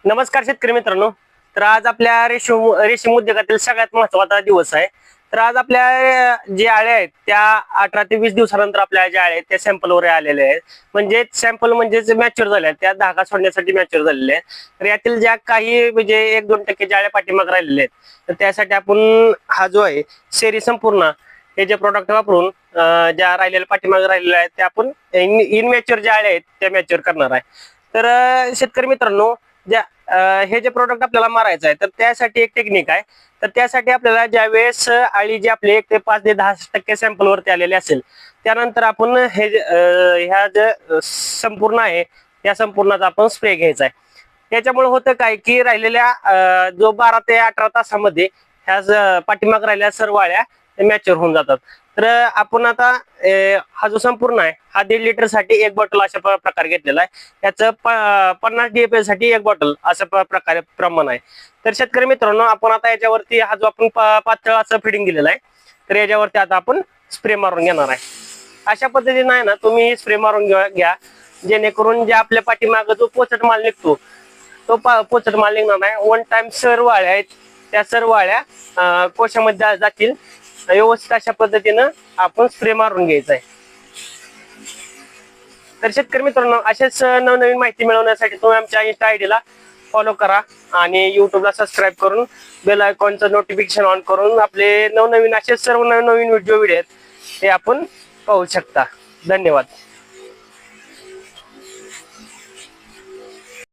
नमस्कार शेतकरी मित्रांनो. तर आज आपल्या रेशीम उद्योगातील सगळ्यात महत्त्वाचा दिवस आहे. तर आज आपल्या जे आळे आहेत त्या 18 ते 20 दिवसानंतर आपल्या ज्या आळे आहेत त्या सॅम्पलवर आलेले आहेत. म्हणजे सॅम्पल म्हणजेच मॅच्युअर झाले आहेत, त्या धागा सोडण्यासाठी मॅच्युअर झालेले आहेत. तर यातील ज्या काही म्हणजे 1-2% ज्या आळे पाठीमाग राहिलेले आहेत तर त्यासाठी आपण हा जो आहे शेरी संपूर्ण हे जे प्रोडक्ट वापरून ज्या राहिलेल्या पाठीमाग राहिलेल्या आहेत त्या आपण इनमॅच्युअर ज्या आळे आहेत त्या मॅच्युअर करणार आहे. तर शेतकरी मित्रांनो, ज्या हे जे प्रोडक्ट आपल्याला मारायचं आहे तर त्यासाठी एक टेक्निक आहे. तर त्यासाठी आपल्याला ज्या वेळेस आळी जी आपली 1 ते 5 ते 10% सॅम्पल वरती आलेले असेल त्यानंतर आपण ह्या जे संपूर्ण आहे या संपूर्णाचा आपण स्प्रे घ्यायचा आहे. त्याच्यामुळे होतं काय की राहिलेल्या जो 12 ते 18 तासामध्ये ह्या पाठीमाग राहिलेल्या सर्व आळ्या मॅच्युअर होऊन जातात. तर आपण आता हा जो संपूर्ण आहे हा 1.5 लिटर साठी एक बॉटल अशा प्रकारे घेतलेला आहे. याचं 50 DAP साठी एक बॉटल अशा प्रकारे प्रमाण आहे. तर शेतकरी मित्रांनो, आपण आता याच्यावरती हा जो आपण पातळ असं फिडिंग दिलेला आहे तर याच्यावरती आता आपण स्प्रे मारून घेणार आहे. अशा पद्धतीने आहे ना तुम्ही स्प्रे मारून घ्या, जेणेकरून जे आपल्या पाठीमागे जो पोचट माल निघतो तो पोचट माल निघणार नाही. वन टाइम सर्व आळ्या आहेत त्या सर्व आळ्या कोशामध्ये जातील. व्यवस्थित अशा पद्धतीनं आपण स्प्रे मारून घ्यायचा आहे. तर शेतकरी मित्रांनो, असेच नवनवीन माहिती मिळवण्यासाठी तुम्ही आमच्या इंस्टा आयडीला फॉलो करा आणि युट्यूबला सबस्क्राईब करून बेल आयकॉनचं नोटिफिकेशन ऑन करून आपले नवनवीन असे सर्व नवनवीन व्हिडिओ आहेत ते आपण पाहू शकता. धन्यवाद.